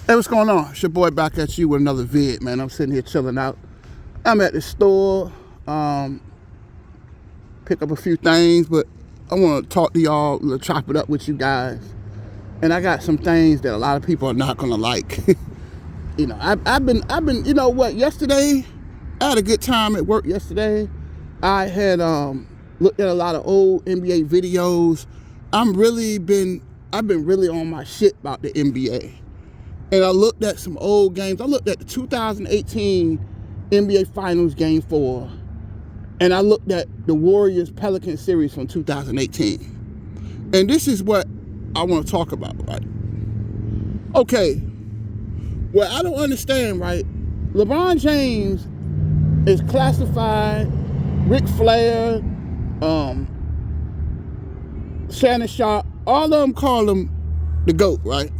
Hey, what's going on? It's your boy back at you with another vid, man. I'm sitting here chilling out. I'm at the store, pick up a few things, but I want to talk to y'all, chop it up with you guys. And I got some things that a lot of people are not gonna like. You know, I've been, you know what? Yesterday, I had a good time at work. Yesterday, I had looked at a lot of old NBA videos. I've been really on my shit about the NBA. And I looked at some old games. I looked at the 2018 NBA Finals Game 4. And I looked at the Warriors-Pelicans series from 2018. And this is what I want to talk about, right? Okay. What I don't understand, right? LeBron James is classified, Ric Flair, Shannon Sharp, all of them call him the GOAT, right?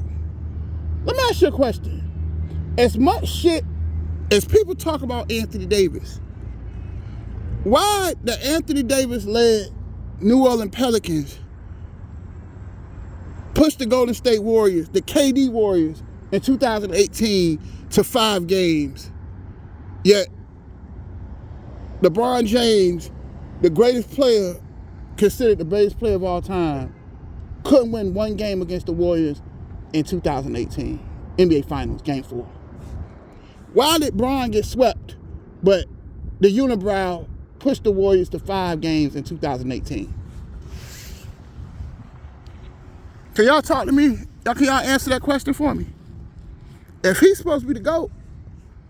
Let me ask you a question. As much shit as people talk about Anthony Davis, why the Anthony Davis-led New Orleans Pelicans pushed the Golden State Warriors, the KD Warriors, in 2018 to 5 games, yet LeBron James, the greatest player, considered the greatest player of all time, couldn't win one game against the Warriors in 2018 NBA Finals, Game 4. Why did Bron get swept, but the unibrow pushed the Warriors to 5 games in 2018? Can y'all talk to me? Can y'all answer that question for me? If he's supposed to be the GOAT,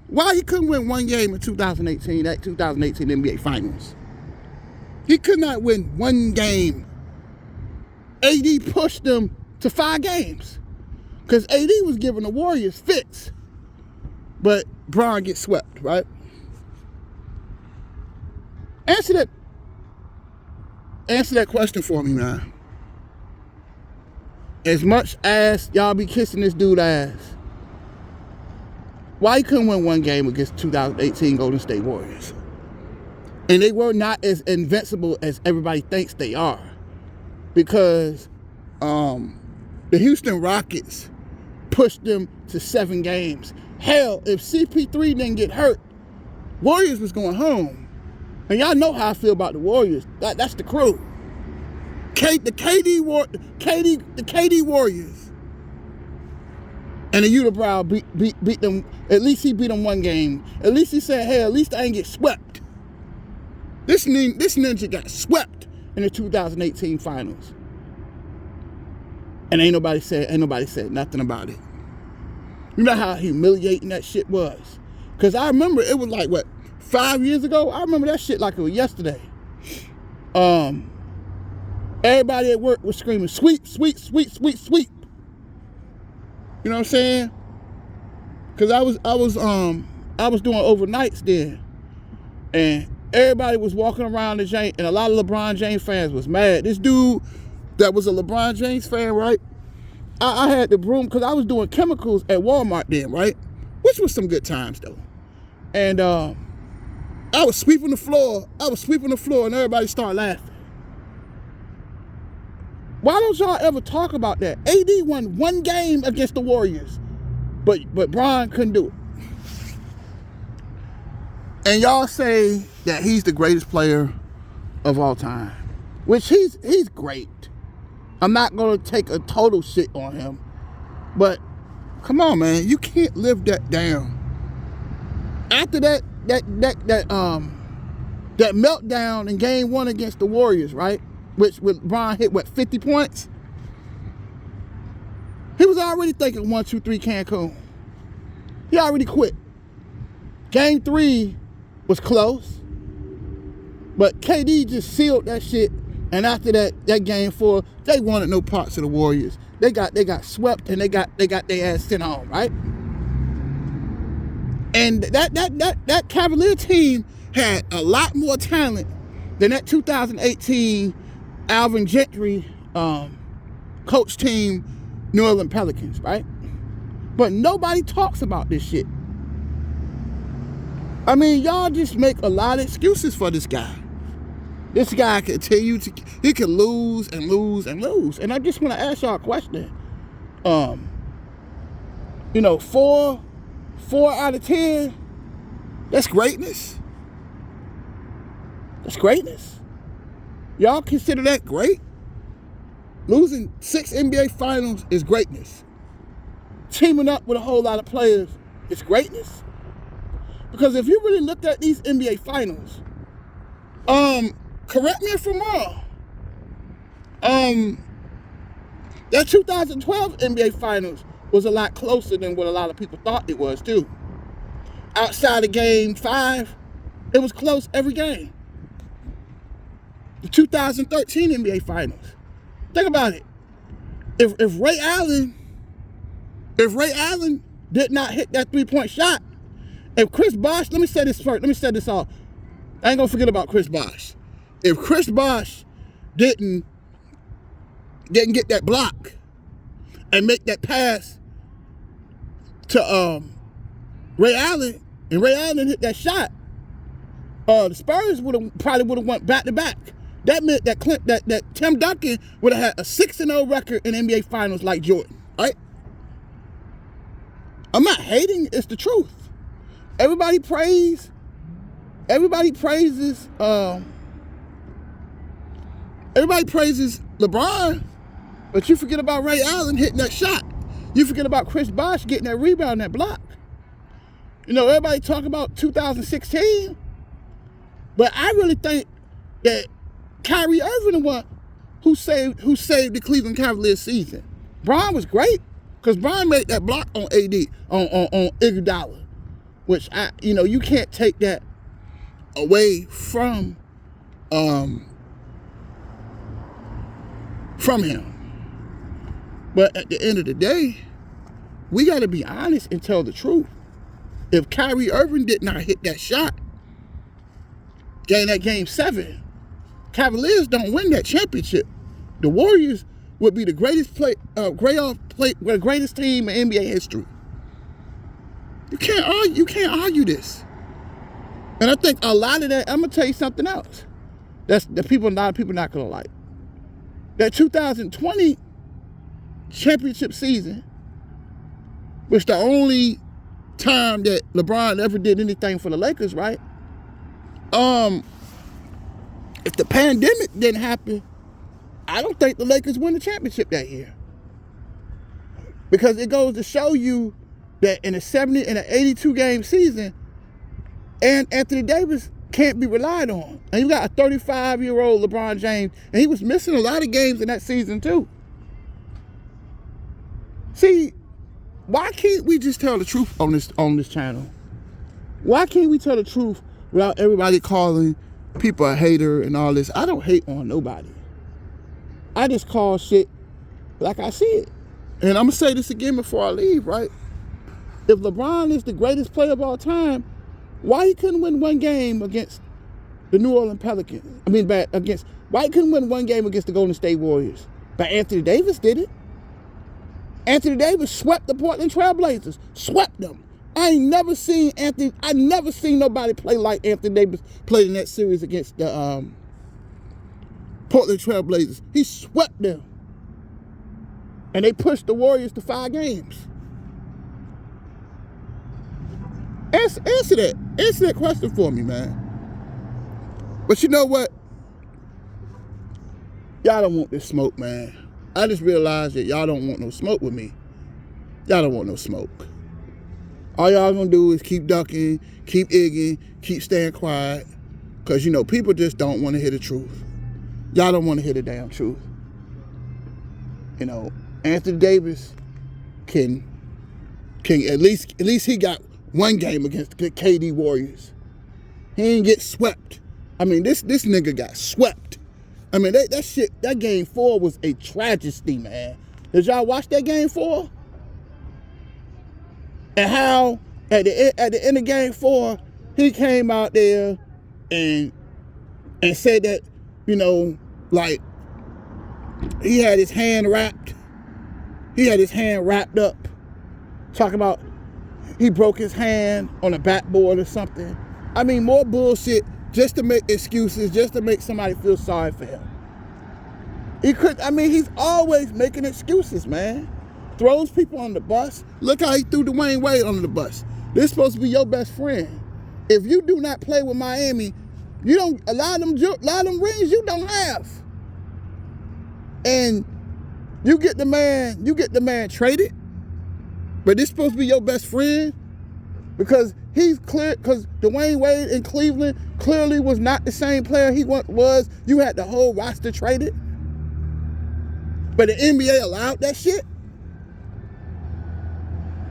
why he couldn't win one game in 2018, that 2018 NBA Finals? He could not win one game. AD pushed them to 5 games. Because AD was giving the Warriors fits. But Bron gets swept, right? Answer that question for me, man. As much as y'all be kissing this dude ass, why he couldn't win one game against 2018 Golden State Warriors? And they were not as invincible as everybody thinks they are. Because the Houston Rockets pushed them to 7 games. Hell, if CP3 didn't get hurt, Warriors was going home. And y'all know how I feel about the Warriors. That's the crew. The KD Warriors. And the unibrow beat them. At least he beat them one game. At least he said, hey, at least I ain't get swept. This ninja got swept in the 2018 Finals. And ain't nobody said nothing about it. You know how humiliating that shit was? Because I remember it was like, 5 years ago? I remember that shit like it was yesterday. Everybody at work was screaming, sweep, sweep, sweep, sweep, sweep. You know what I'm saying? Because I was doing overnights then. And everybody was walking around the James, and a lot of LeBron James fans was mad. This dude that was a LeBron James fan, right? I had the broom, because I was doing chemicals at Walmart then, right? Which was some good times, though. And I was sweeping the floor, and everybody started laughing. Why don't y'all ever talk about that? AD won one game against the Warriors, but Bron couldn't do it. And y'all say that he's the greatest player of all time, which he's great. I'm not gonna take a total shit on him, but come on, man, you can't live that down. After that meltdown in Game 1 against the Warriors, right? Which Bron hit 50 points. He was already thinking 1, 2, 3 Cancun. He already quit. Game 3 was close, but KD just sealed that shit. And after that Game 4, they wanted no parts of the Warriors. They got swept, and they got their ass sent home, right? And that Cavalier team had a lot more talent than that 2018 Alvin Gentry coach team New Orleans Pelicans, right? But nobody talks about this shit. I mean, y'all just make a lot of excuses for this guy. This guy he can lose and lose and lose. And I just want to ask y'all a question. You know, four out of 10, that's greatness. That's greatness. Y'all consider that great? Losing 6 NBA finals is greatness. Teaming up with a whole lot of players is greatness. Because if you really looked at these NBA finals, correct me if I'm wrong, that 2012 NBA finals was a lot closer than what a lot of people thought it was too. Outside of game 5, it was close every game. The 2013 NBA finals. Think about it. If Ray Allen did not hit that 3-point shot, if Chris Bosh, let me say this first, let me set this off. I ain't gonna forget about Chris Bosh. If Chris Bosh didn't get that block and make that pass to Ray Allen, and Ray Allen hit that shot, the Spurs probably would have went back to back. That meant that Tim Duncan would have had a 6-0 record in NBA Finals like Jordan, right? I'm not hating, it's the truth. Everybody praises LeBron, but you forget about Ray Allen hitting that shot. You forget about Chris Bosh getting that rebound, that block. You know, everybody talk about 2016, but I really think that Kyrie Irving the one who saved the Cleveland Cavaliers season. Bron was great because Bron made that block on AD on Iguodala, which you can't take that away from him. But at the end of the day, we got to be honest and tell the truth. If Kyrie Irving did not hit that shot in that game 7, Cavaliers don't win that championship. The Warriors would be the greatest greatest team in NBA history. You can't argue this. And I think a lot of that, I'm gonna tell you something else. That's a lot of people not gonna like. That 2020 championship season was the only time that LeBron ever did anything for the Lakers, right? If the pandemic didn't happen, I don't think the Lakers win the championship that year. Because it goes to show you that in a 82 game season, and Anthony Davis can't be relied on. And you got a 35-year-old LeBron James, and he was missing a lot of games in that season too. See, why can't we just tell the truth on this channel? Why can't we tell the truth without everybody calling people a hater and all this? I don't hate on nobody. I just call shit like I see it. And I'm gonna say this again before I leave, right? If LeBron is the greatest player of all time, why he couldn't win one game against the New Orleans Pelicans? Why he couldn't win one game against the Golden State Warriors? But Anthony Davis did it. Anthony Davis swept the Portland Trailblazers. Swept them. I never seen nobody play like Anthony Davis played in that series against the Portland Trailblazers. He swept them. And they pushed the Warriors to 5 games. Answer that question for me, man. But you know what? Y'all don't want this smoke, man. I just realized that y'all don't want no smoke with me. Y'all don't want no smoke. All y'all gonna do is keep ducking, keep igging, keep staying quiet. Because, people just don't want to hear the truth. Y'all don't want to hear the damn truth. Anthony Davis can at least he got one game against the KD Warriors. He didn't get swept. This nigga got swept. That game 4 was a tragedy, man. Did y'all watch that game 4? And how at the end of game 4, he came out there and said that, he had his hand wrapped. He had his hand wrapped up. Talking about he broke his hand on a backboard or something. More bullshit just to make excuses, just to make somebody feel sorry for him. He's always making excuses, man. throws people on the bus. Look how he threw Dwayne Wade under the bus. This is supposed to be your best friend. If you do not play with Miami, you don't a lot of them rings you don't have. And you get the man traded, but this supposed to be your best friend because because Dwayne Wade in Cleveland clearly was not the same player he once was. You had the whole roster traded, but the NBA allowed that shit.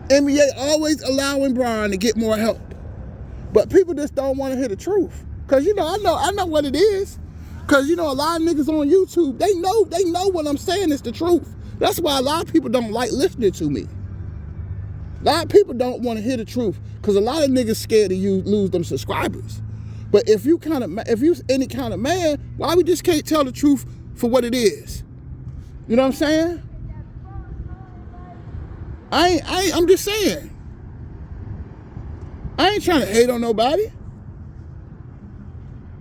NBA always allowing Bron to get more help, but people just don't want to hear the truth. Cause I know what it is. Cause a lot of niggas on YouTube, they know what I'm saying is the truth. That's why a lot of people don't like listening to me. A lot of people don't want to hear the truth because a lot of niggas scared to lose them subscribers. But if you any kind of man, why we just can't tell the truth for what it is? You know what I'm saying? I'm just saying. I ain't trying to hate on nobody.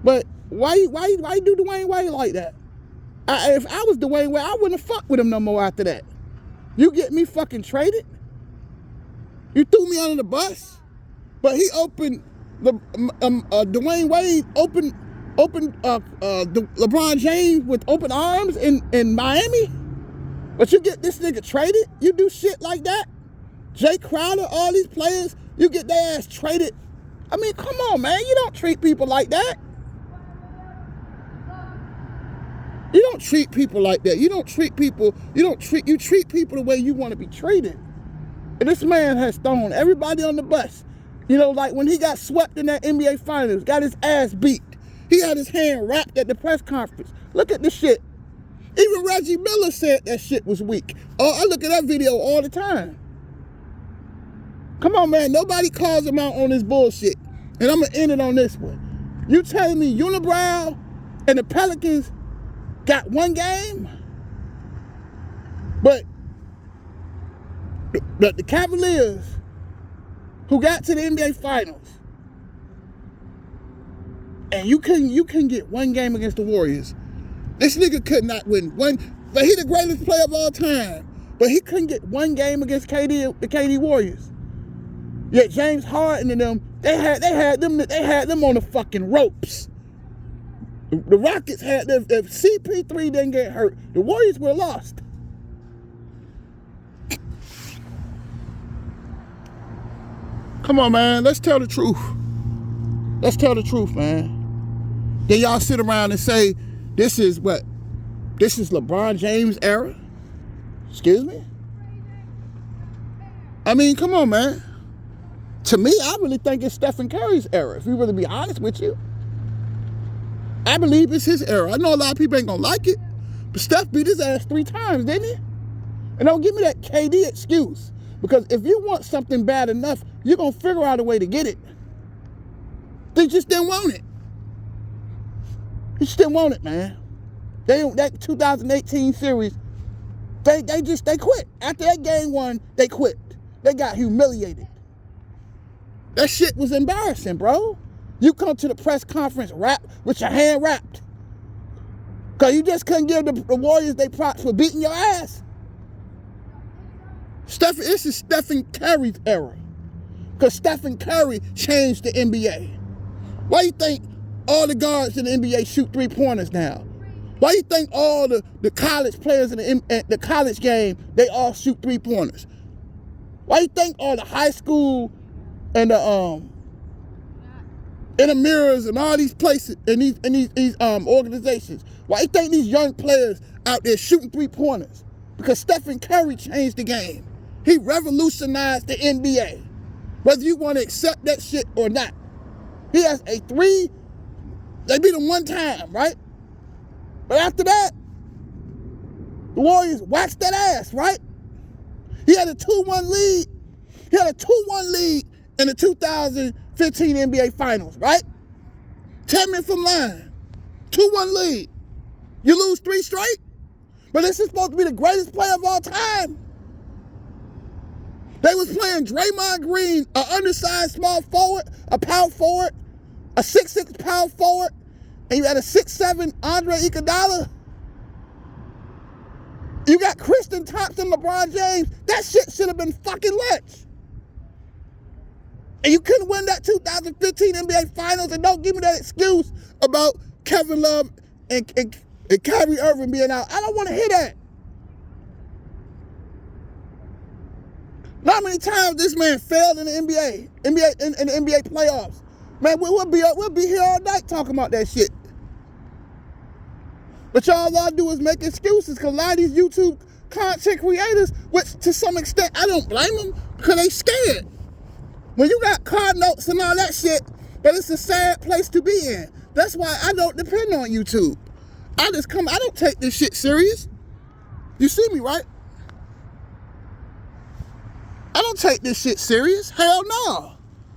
But why you do Dwayne Wade like that? If I was Dwayne Wade, I wouldn't have fucked with him no more after that. You get me fucking traded? You threw me under the bus? But he opened Dwayne Wade opened LeBron James with open arms in Miami? But you get this nigga traded? You do shit like that? Jay Crowder, all these players, you get their ass traded. I mean, come on, man. You don't treat people like that. You don't treat people like that. You treat people the way you want to be treated. And this man has thrown everybody on the bus. Like when he got swept in that NBA Finals, got his ass beat. He had his hand wrapped at the press conference. Look at this shit. Even Reggie Miller said that shit was weak. Oh, I look at that video all the time. Come on, man. Nobody calls him out on this bullshit. And I'm going to end it on this one. You telling me Unibrow and the Pelicans got one game? But the Cavaliers, who got to the NBA Finals, and you couldn't get one game against the Warriors. This nigga could not win one, but he the greatest player of all time. But he couldn't get one game against the KD Warriors. Yet James Harden and them, they had them on the fucking ropes. The Rockets had them. If CP3 didn't get hurt, the Warriors would have lost. Come on, man. Let's tell the truth. Let's tell the truth, man. Then y'all sit around and say, this is LeBron James' era? Excuse me? I mean, come on, man. To me, I really think it's Stephen Curry's era, if we really be honest with you. I believe it's his era. I know a lot of people ain't gonna like it, but Steph beat his ass 3 times, didn't he? And don't give me that KD excuse. Because if you want something bad enough, you're gonna figure out a way to get it. They just didn't want it. He just didn't want it, man. That 2018 series, they quit. After that game 1, they quit. They got humiliated. That shit was embarrassing, bro. You come to the press conference with your hand wrapped. Because you just couldn't give the Warriors their props for beating your ass. This is Stephen Curry's era. Because Stephen Curry changed the NBA. Why you think all the guards in the NBA shoot 3-pointers now? Why you think all the college players in the college game, they all shoot 3-pointers? Why you think all the high school and the mirrors and all these places and these organizations, why you think these young players out there shooting 3-pointers? Because Stephen Curry changed the game. He revolutionized the NBA. Whether you want to accept that shit or not. He has a 3, they beat him 1 time, right? But after that, the Warriors waxed that ass, right? He had a 2-1 lead. He had a 2-1 lead in the 2015 NBA Finals, right? Tell me if I'm lying. 2-1 lead. You lose 3 straight? But this is supposed to be the greatest player of all time. They was playing Draymond Green, an undersized small forward, a power forward, a 6'6" power forward, and you had a 6'7" Andre Iguodala. You got Kristen Thompson, LeBron James. That shit should have been fucking lit. And you couldn't win that 2015 NBA Finals, and don't give me that excuse about Kevin Love and Kyrie Irving being out. I don't want to hear that. How many times this man failed in the NBA in the NBA playoffs? Man, we'll be here all night talking about that shit. But y'all all do is make excuses, because a lot of these YouTube content creators, which to some extent I don't blame them, because they scared. When you got car notes and all that shit, but it's a sad place to be in. That's why I don't depend on YouTube. I don't take this shit serious. You see me, right? I don't take this shit serious. Hell no.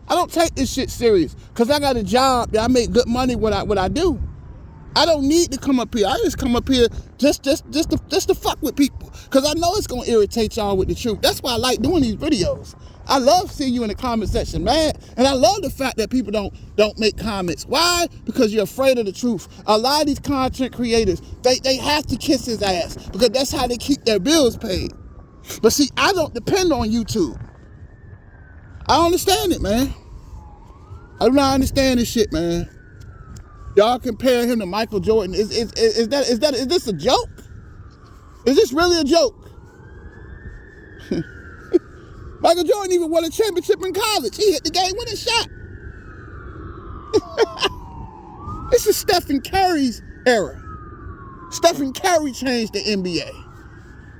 I don't take this shit serious, because I got a job that I make good money what I do. I don't need to come up here. I just come up here just to fuck with people, because I know it's gonna irritate y'all with the truth. That's why I like doing these videos. I love seeing you in the comment section, man. And I love the fact that people don't make comments. Why? Because you're afraid of the truth. A lot of these content creators, they have to kiss his ass, because that's how they keep their bills paid. But see, I don't depend on YouTube. I don't understand it, man. I do not understand this shit, man. Y'all compare him to Michael Jordan. Is this a joke? Is this really a joke? Michael Jordan even won a championship in college. He hit the game-winning shot. This is Stephen Curry's era. Stephen Curry changed the NBA.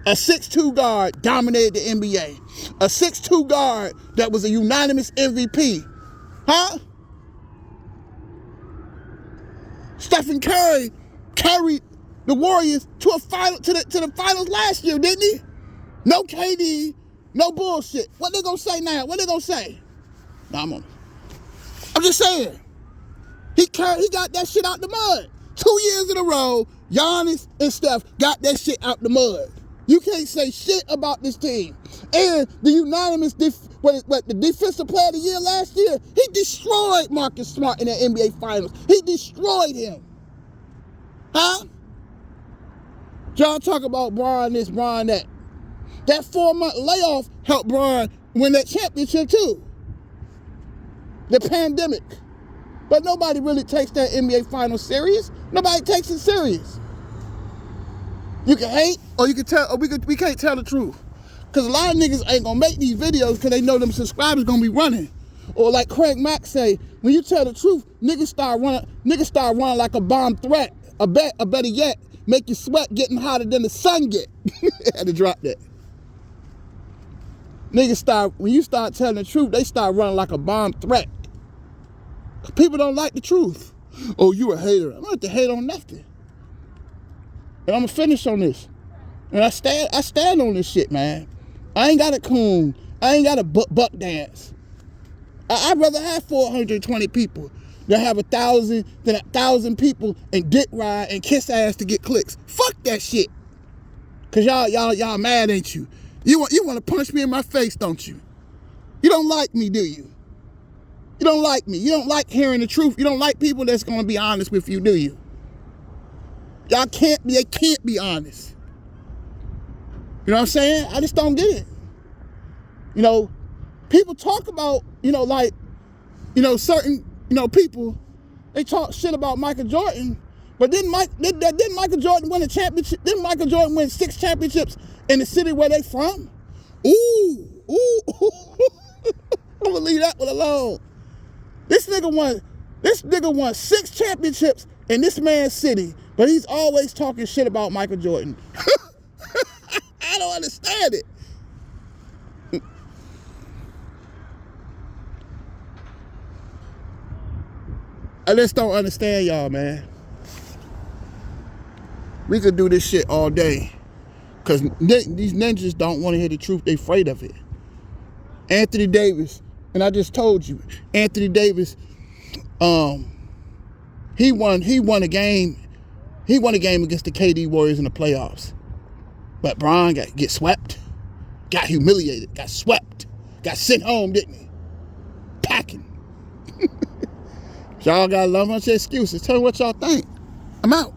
A 6'2" guard dominated the NBA. A 6'2" guard that was a unanimous MVP. Huh? Stephen Curry carried the Warriors to the finals last year, didn't he? No KD, no bullshit. What they gonna say now? What they gonna say? No, I'm just saying. He got that shit out the mud. 2 years in a row, Giannis and Steph got that shit out the mud. You can't say shit about this team. And the unanimous the defensive player of the year last year, he destroyed Marcus Smart in the NBA Finals. He destroyed him. Huh? Y'all talk about Bron this, Bron that. That 4-month layoff helped Bron win that championship too. The pandemic. But nobody really takes that NBA Finals serious. Nobody takes it serious. You can hate, or you can tell, or we can't tell the truth. Because a lot of niggas ain't gonna make these videos because they know them subscribers gonna be running. Or like Craig Mack say, when you tell the truth, niggas start running like a bomb threat. Or better yet, make you sweat getting hotter than the sun get. I had to drop that. Niggas when you start telling the truth, they start running like a bomb threat. People don't like the truth. Oh, you a hater. I'm not to hate on nothing. And I'm gonna finish on this. And I stand on this shit, man. I ain't got a coon. I ain't got a buck dance. I'd rather have 420 people than have 1,000 people and dick ride and kiss ass to get clicks. Fuck that shit. Cause y'all mad, ain't you? You want to punch me in my face, don't you? You don't like me, do you? You don't like me. You don't like hearing the truth. You don't like people that's gonna be honest with you, do you? They can't be honest. You know what I'm saying? I just don't get it. You know, people talk about, certain, people, they talk shit about Michael Jordan, but didn't Michael Jordan win a championship? Didn't Michael Jordan win 6 championships in the city where they from? Ooh. I'm gonna leave that one alone. This nigga won 6 championships in this man's city, but he's always talking shit about Michael Jordan. I don't understand it. I just don't understand y'all, man. We could do this shit all day. Because these ninjas don't want to hear the truth. They afraid of it. Anthony Davis, and I just told you, Anthony Davis, he won a game. He won a game against the KD Warriors in the playoffs. But Bron get swept, got humiliated, got swept, got sent home, didn't he? Packing. Y'all got a lot of excuses. Tell me what y'all think. I'm out.